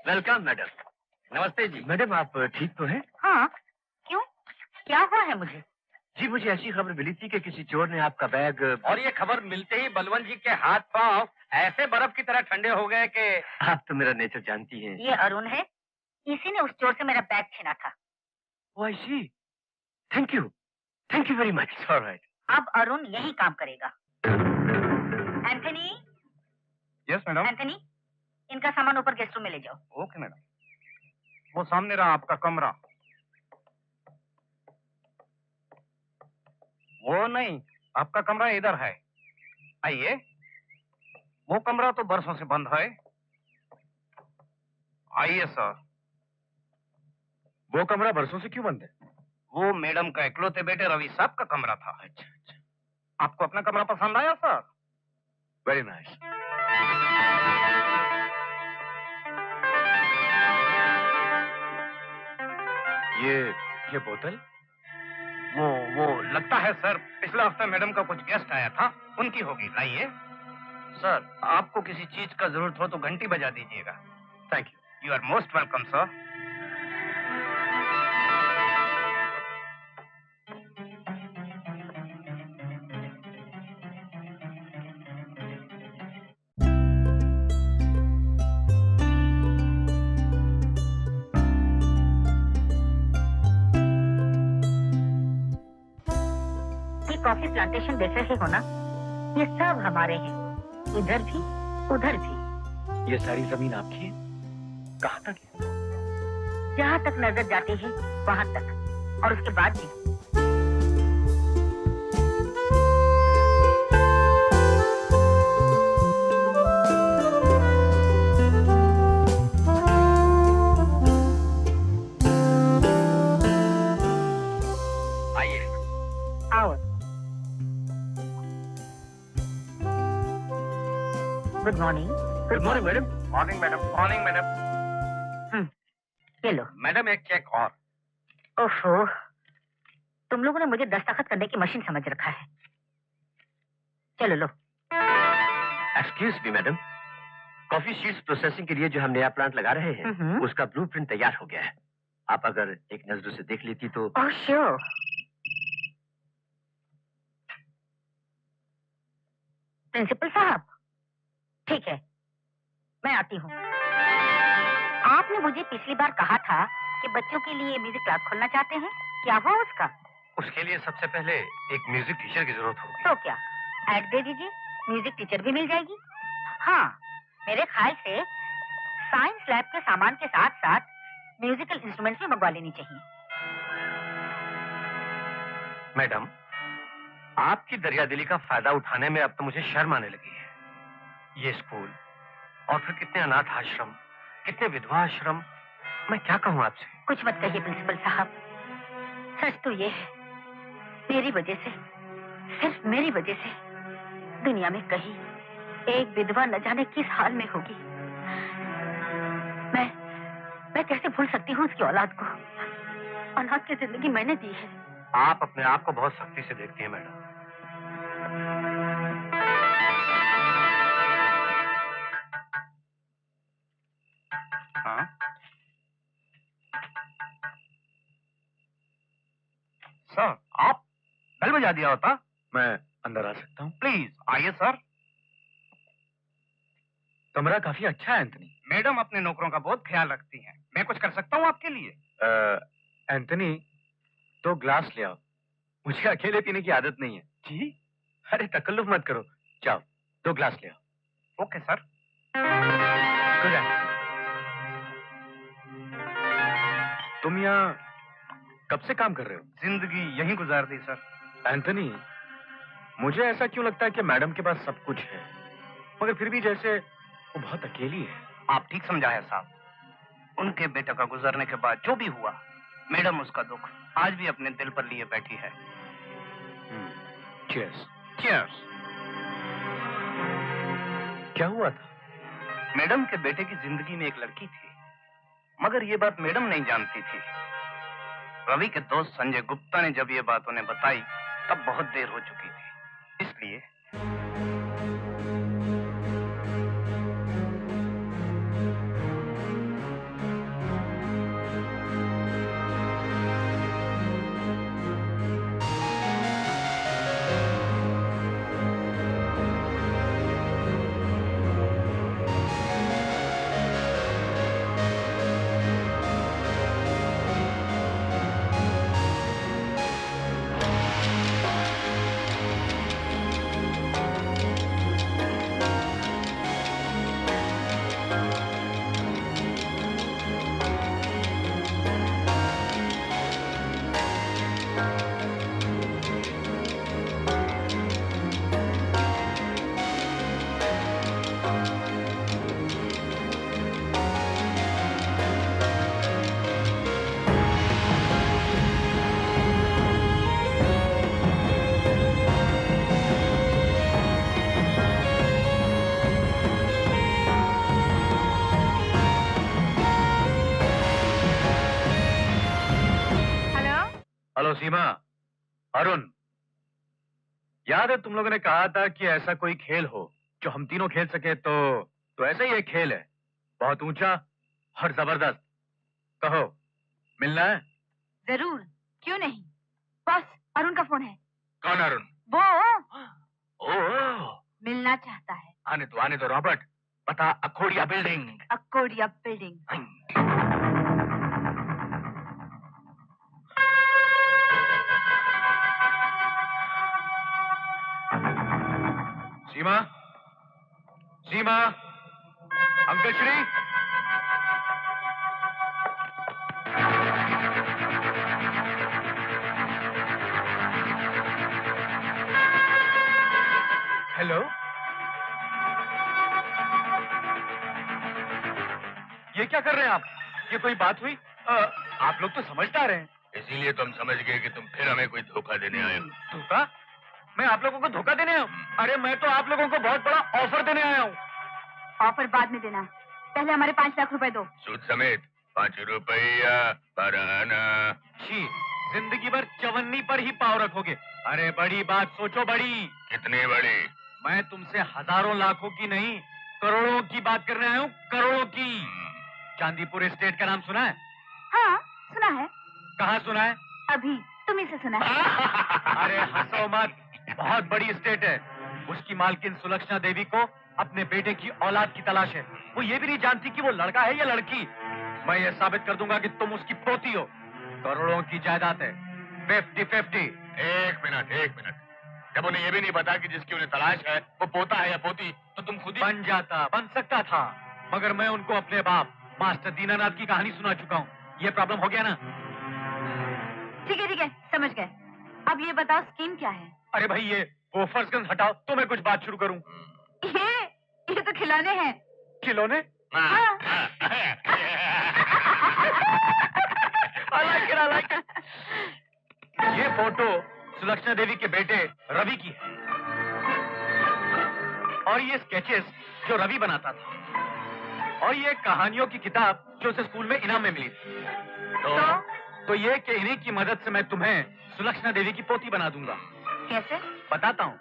Welcome madam. नमस्ते जी। Madam आप ठीक तो हैं? हाँ, क्यों? क्या हुआ है मुझे? जी मुझे ऐसी खबर मिली थी कि किसी चोर ने आपका बैग। और ये खबर मिलते ही बलवंत जी के हाथ पांव ऐसे बर्फ की तरह ठंडे हो गए कि आप तो मेरा नेचर जानती हैं। ये अरुण है, इसी ने उस चोर से मेरा बैग छीना था। Oh I see. Thank you very much. All right. अब अरुण यही काम करेगा। एंथनी। Yes madam. एंथनी, इनका सामान ऊपर गेस्ट रूम में ले जाओ। Okay madam. वो सामने रहा आपका कमरा। वो नहीं, आपका कमरा इधर है। आइए। वो कमरा तो बरसों से बंद है। आइए सर। वो कमरा बरसों से क्यों बंद है? वो मैडम का इकलौते बेटे रवि साहब का कमरा था। अच्छा। आपको अपना कमरा पसंद आया सर? Very nice. ये बोतल? वो लगता है सर पिछले हफ्ते मैडम का कुछ गेस्ट आया था, उनकी होगी। लाइए। सर आपको किसी चीज का जरूरत हो तो घंटी बजा दीजिएगा। Thank you. You are most welcome sir. Coffee plantation देख रहे हो ना, ये सब हमारे हैं, इधर भी उधर भी। ये सारी जमीन आपकी है? कहाँ तक है? जहाँ तक नजर जाती है वहाँ तक, और उसके बाद भी। आइए। आओ। Good morning. Good morning madam. Morning madam. Morning madam. ये लो। मैडम एक चेक और। ओफो, तुम लोगों ने मुझे दस्तखत करने की मशीन समझ रखा है। चलो लो। Excuse me madam, coffee sheets processing के लिए जो हम नया प्लांट लगा रहे हैं उसका ब्लूप्रिंट तैयार हो गया है। आप अगर एक नजर से देख लेती तो। Oh sure. प्रिंसिपल साहब, ठीक है, मैं आती हूँ। आपने मुझे पिछली बार कहा था कि बच्चों के लिए म्यूजिक क्लास खोलना चाहते हैं, क्या हुआ उसका? उसके लिए सबसे पहले एक म्यूजिक टीचर की जरूरत होगी। तो क्या ऐड दे दीजिए, म्यूजिक टीचर भी मिल जाएगी। हाँ, मेरे ख्याल से साइंस लैब के सामान के साथ साथ म्यूजिकल इंस्ट्रूमेंट्स भी मंगवा लेनी चाहिए। मैडम, आपकी दरियादिली का फायदा उठाने में अब तो मुझे शर्म आने लगी है। ये स्कूल और फिर कितने अनाथ आश्रम, कितने विधवा आश्रम, मैं क्या कहूँ आपसे? कुछ मत कहिए प्रिंसिपल साहब, सच तो ये है, मेरी वजह से, सिर्फ मेरी वजह से दुनिया में कहीं एक विधवा न जाने किस हाल में होगी। मैं कैसे भूल सकती हूँ उसकी औलाद को? अनाथ की जिंदगी मैंने दी है। आप अपने आप को बहुत सख्ती से देखती हैं मैडम। हाँ सर, आप बेल बजा दिया होता। मैं अंदर आ सकता हूँ? प्लीज आइए सर। कमरा काफी अच्छा है एंथनी। मैडम अपने नौकरों का बहुत ख्याल रखती हैं। मैं कुछ कर सकता हूँ आपके लिए? एंथनी, 2 ग्लास ले आओ, मुझे अकेले पीने की आदत नहीं है। जी? अरे तकल्लुफ मत करो, जाओ 2 ग्लास ले आओ। Okay sir. गुड। तुम यहाँ कब से काम कर रहे हो? जिंदगी यहीं गुजार दी सर। एंथनी, मुझे ऐसा क्यों लगता है कि मैडम के पास सब कुछ है, मगर फिर भी जैसे वो बहुत अकेली है। आप ठीक समझा है साहब। उनके बेटे का गुजरने के बाद जो भी हुआ, मैडम उसका दुख आज भी अपने दिल पर लिए बैठी है। चीयर्स। चीयर्स। क्या हुआ था? मैडम के बेटे की जिंदगी में एक लड़की थी, मगर ये बात मैडम नहीं जानती थी। रवि के दोस्त संजय गुप्ता ने जब ये बात उन्हें बताई तब बहुत देर हो चुकी थी। इसलिए हेलो सीमा, अरुण, याद है तुम लोगों ने कहा था कि ऐसा कोई खेल हो जो हम तीनों खेल सके, तो ऐसा ही एक खेल है, बहुत ऊंचा और जबरदस्त। कहो, मिलना है? जरूर, क्यों नहीं। बॉस, अरुण का फोन है। कौन अरुण? वो ओह, मिलना चाहता है। आने दो रॉबर्ट, बता। अकोडिया बिल्डिंग। अकोडिया बिल्डिंग। सीमा, सीमा, अंकल श्री। हेलो, ये क्या कर रहे हैं आप? ये कोई बात हुई? आप लोग तो समझदार हैं। इसीलिए तो हम समझ गए कि तुम फिर हमें कोई धोखा देने आए हो। धोखा? मैं आप लोगों को धोखा देने आया हूँ? अरे मैं तो आप लोगों को बहुत बड़ा ऑफर देने आया हूँ। ऑफर बाद में देना, पहले हमारे 5 लाख रुपए दो। सूद समेत 5 रुपया पर आना। छी, जिंदगी भर चवन्नी पर ही पाव रखोगे। अरे बड़ी बात सोचो, बड़ी। कितनी बड़ी? मैं तुमसे हजारों लाखों की नहीं, करोड़ों की बात करने आया हूँ, करोड़ों की। चांदीपुर एस्टेट का नाम सुना है? हाँ, सुना है। कहाँ सुना है? अभी तुम्ही से सुना है। अरे हंसो मत, बहुत बड़ी एस्टेट है। उसकी मालकिन सुलक्षणा देवी को अपने बेटे की औलाद की तलाश है। वो ये भी नहीं जानती कि वो लड़का है या लड़की। मैं ये साबित कर दूंगा कि तुम उसकी पोती हो। करोड़ों की जायदाद है, 50-50। एक मिनट। जब उन्हें ये भी नहीं पता कि जिसकी उन्हें तलाश है वो पोता है या पोती, तो तुम खुद ही बन सकता था, मगर मैं उनको अपने बाप मास्टर दीनानाथ की कहानी सुना चुका हूँ। ये प्रॉब्लम हो गया ना? ठीक है, समझ गए। अब ये बताओ स्कीम क्या है? अरे भाई, ये गोफर्स गन हटाओ तो मैं कुछ बात शुरू करूं। ये तो खिलौने हैं। खिलौने? हाँ। I like it. ये फोटो सुलक्षणा देवी के बेटे रवि की है, और ये स्केचेस जो रवि बनाता था, और ये कहानियों की किताब जो उसे स्कूल में इनाम में मिली थी। तो ये कि इन्हीं की मदद से मैं तुम्हें सुलक्षणा देवी की पोती बना दूंगा। कैसे? बताता हूँ।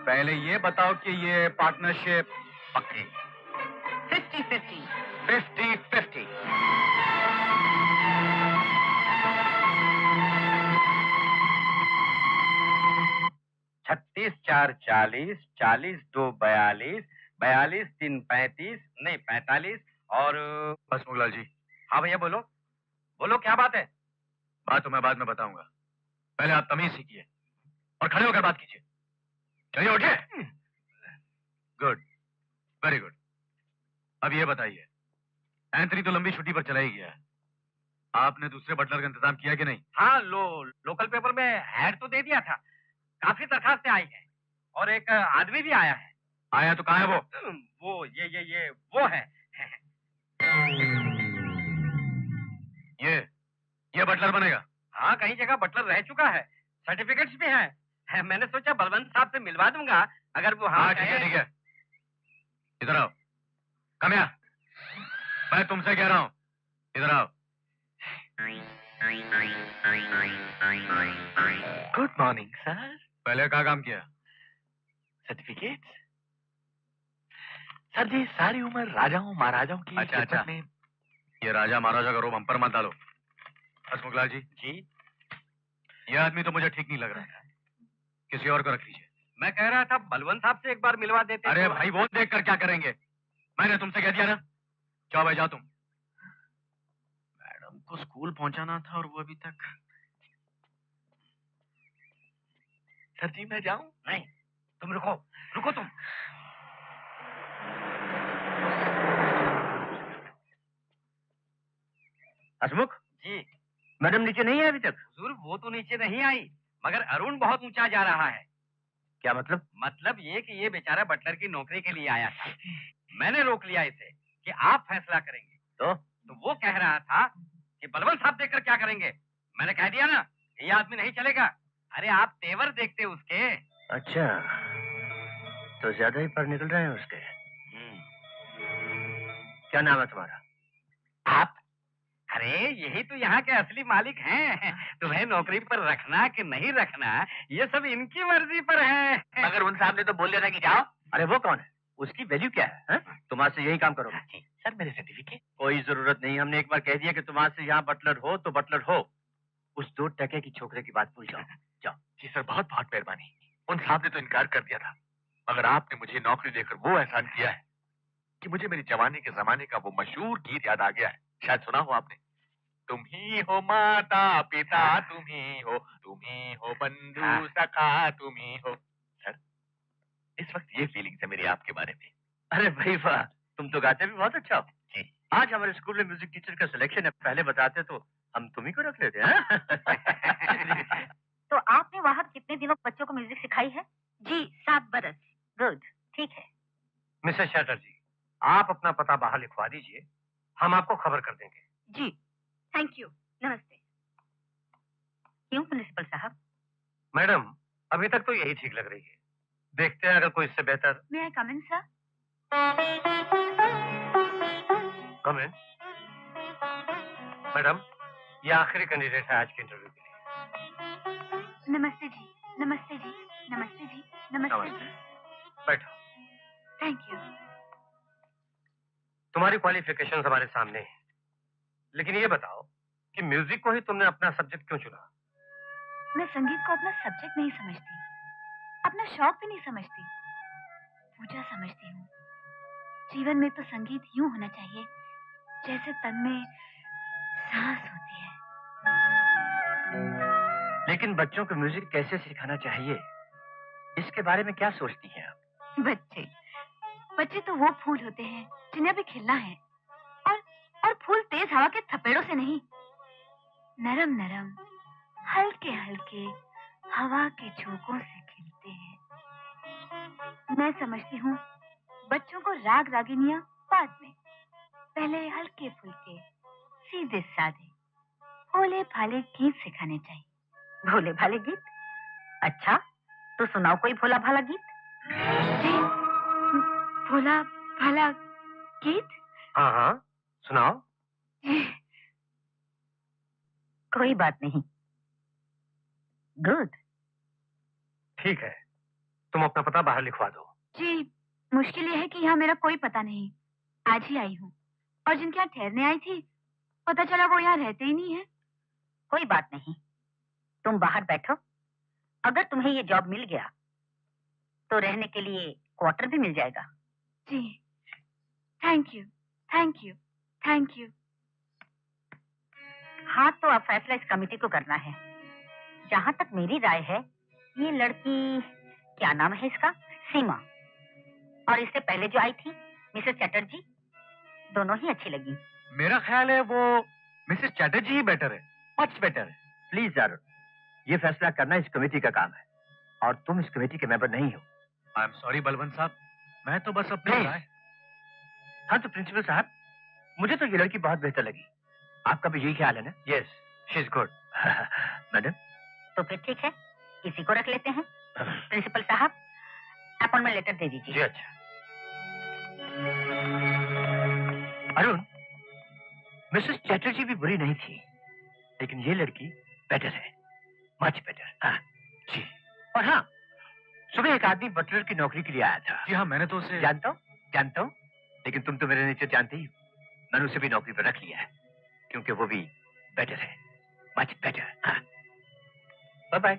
पहले ये बताओ कि ये पार्टनरशिप पक्की? 50-50। 50-50। 36-4-40, 40-2-42, 42-3-35, नहीं 45 और। बस मुगलाल जी। हाँ भैया, बोलो क्या बात है? बात तो मैं बाद में बताऊंगा, पहले आप तमीज सीखिए और खड़े होकर बात कीजिए। चलिए उठिए। Good, very good. अब ये बताइए, एंथनी तो लंबी छुट्टी पर चला ही गया है, आपने दूसरे बटलर का इंतजाम किया कि नहीं? हाँ, लोकल पेपर में ऐड तो दे दिया था। काफी दरखास्तें आई हैं और एक आदमी भी आया है। आया तो कहाँ है वो? वो वो है। ये बटलर बनेगा? हाँ, कई जगह बटलर रह चुका है, सर्टिफिकेट्स भी हैं। मैंने सोचा बलवंत साहब से मिलवा दूंगा, अगर वो हाँ ठीक है। इधर आओ। कम यहाँ। मैं तुमसे कह रहा हूँ, इधर आओ। Good morning sir. पहले कहाँ काम किया? सर्टिफिकेट सर जी, सारी उम्र राजाओं महाराजाओं की अच्छा। खिदमत में। ये राजा महाराजा का रोब हम पर मत डालो। हसमुखलाल जी। ये आदमी तो मुझे ठीक नहीं लग रहा है, किसी और को रख लीजिए। मैं कह रहा था बलवंत साहब से एक बार मिलवा देते। अरे भाई, वो देख कर क्या करेंगे? मैंने तुमसे कह दिया ना। जाओ भाई, जाओ तुम। मैडम को स्कूल पहुंचाना था और वो अभी तक। सर जी, मैं जाऊं? नहीं, तुम रुको तुम। हसमुख जी, मैडम नीचे नहीं है अभी तक? हुजूर, वो तो नीचे नहीं आई, मगर अरुण बहुत ऊंचा जा रहा है। क्या मतलब? मतलब ये कि ये बेचारा बटलर की नौकरी के लिए आया था। मैंने रोक लिया इसे कि आप फैसला करेंगे। तो वो कह रहा था कि बलवंत साहब देखकर क्या करेंगे। मैंने कह दिया ना, ये आदमी नहीं चलेगा। अरे आप तेवर देखते उसके। अच्छा, तो ज्यादा ही पर निकल रहे हैं उसके। क्या नाम है तुम्हारा? आप? अरे अरे यही तो यहाँ के असली मालिक हैं। तुम्हें नौकरी पर रखना कि नहीं रखना ये सब इनकी मर्जी पर है। मगर उन साहब ने तो बोल दिया था कि जाओ। अरे वो कौन है? उसकी वैल्यू क्या है? तुम आज से यही काम करोगे? सर मेरे सर्टिफिकेट। कोई जरूरत नहीं, हमने एक बार कह दिया कि तुम आज से यहाँ बटलर हो तो बटलर हो। उस 2 टके की छोकरे की बात भूल जाओ। जाओ। जी सर, बहुत बहुत मेहरबानी। उन साहब ने तो इनकार कर दिया था, मगर आपने मुझे नौकरी देकर वो एहसान किया है कि मुझे मेरी जवानी के जमाने का वो मशहूर गीत याद आ गया है। शायद सुना हो आपने। तुम ही हो माता पिता, तुम ही हो बंधु सखा, तुम ही हो। सर इस वक्त ये फीलिंग्स है मेरी आपके बारे में। अरे भाई वाह, तुम तो गाते भी बहुत अच्छा हो। जी। आज हमारे स्कूल में म्यूजिक टीचर का सिलेक्शन है, पहले बताते तो हम तुम ही को रख लेते हैं। तो आपने वहाँ कितने दिनों बच्चों को म्यूजिक सिखाई है? जी 7 बरस। गुड, ठीक है। मिसेस चैटर्जी, आप अपना पता बाहर लिखवा दीजिए, हम आपको खबर कर देंगे। जी, थैंक यू। नमस्ते। क्यों प्रिंसिपल साहब? मैडम, अभी तक तो यही ठीक लग रही है, देखते हैं अगर कोई इससे बेहतर। मे आई कम इन सर? कम इन। मैडम, ये आखिरी कैंडिडेट है आज के इंटरव्यू के लिए। नमस्ते जी, नमस्ते जी, नमस्ते जी, नमस्ते जी। बैठो। Thank you. तुम्हारी क्वालिफिकेशंस हमारे सामने हैं, लेकिन ये बताओ कि म्यूजिक को ही तुमने अपना सब्जेक्ट क्यों चुना? मैं संगीत को अपना सब्जेक्ट नहीं समझती, अपना शौक भी नहीं समझती, पूजा समझती हूँ। जीवन में तो संगीत यूं होना चाहिए जैसे तन में सांस होती है। लेकिन बच्चों को म्यूजिक कैसे सिखाना चाहिए, इसके बारे में क्या सोचती हैं आप? बच्चे तो वो फूल होते हैं जिन्हें अभी खिलना है, और फूल तेज हवा के थपेड़ों से नहीं, नरम नरम हल्के हल्के हवा के झोंकों से खिलते हैं। मैं समझती हूँ बच्चों को राग रागिनियां बाद में, पहले हल्के फुल्के सीधे साधे भोले भाले गीत सिखाने चाहिए। भोले भाले गीत? अच्छा, तो सुनाओ कोई भोला भाला गीत। जी, भोला भाला गीत? हाँ हाँ, सुनाओ। कोई बात नहीं। गुड। ठीक है, तुम अपना पता बाहर लिखवा दो। जी, मुश्किल यह है कि यहाँ मेरा कोई पता नहीं। आज ही आई हूँ, और जिनके यहाँ ठहरने आई थी पता चला वो यहाँ रहते ही नहीं है। कोई बात नहीं, तुम बाहर बैठो। अगर तुम्हें ये जॉब मिल गया तो रहने के लिए क्वार्टर भी मिल जाएगा। जी, thank you, thank you, thank you. हाँ, तो अब फैसला इस कमेटी को करना है। जहाँ तक मेरी राय है, ये लड़की, क्या नाम है इसका, सीमा, और इससे पहले जो आई थी मिसेस चैटर्जी, दोनों ही अच्छी लगी। मेरा ख्याल है वो मिसेस चैटर्जी ही बेटर है, मच बेटर है। प्लीज यार, ये फैसला करना इस कमेटी का काम है, और तुम इस कमेटी के मेंबर नहीं हो। आई एम सॉरी बलवंत साहब, मैं तो बस अपनी नहीं। राय। हाँ तो प्रिंसिपल साहब, मुझे तो ये लड़की बहुत बेहतर लगी। आपका भी यही ख्याल है ना? Yes, she is good. Madam, तो फिर ठीक है, इसी को रख लेते हैं। प्रिंसिपल साहब, अपॉइंटमेंट लेटर दे दीजिए। जी अच्छा। अरुण, मिसेस चैटर्जी भी बुरी नहीं थी, लेकिन ये लड़की बेटर है, मच बेटर। हाँ जी। और हाँ, सुबह एक आदमी बटलर की नौकरी के लिए आया था। जी हाँ, मैंने तो उसे जानता हूँ, लेकिन तुम तो मेरे नीचे जानते ही हो। मैंने उसे भी नौकरी पर रख लिया है, क्योंकि वो भी बेटर है, मच बेटर। हाँ, बाय बाय।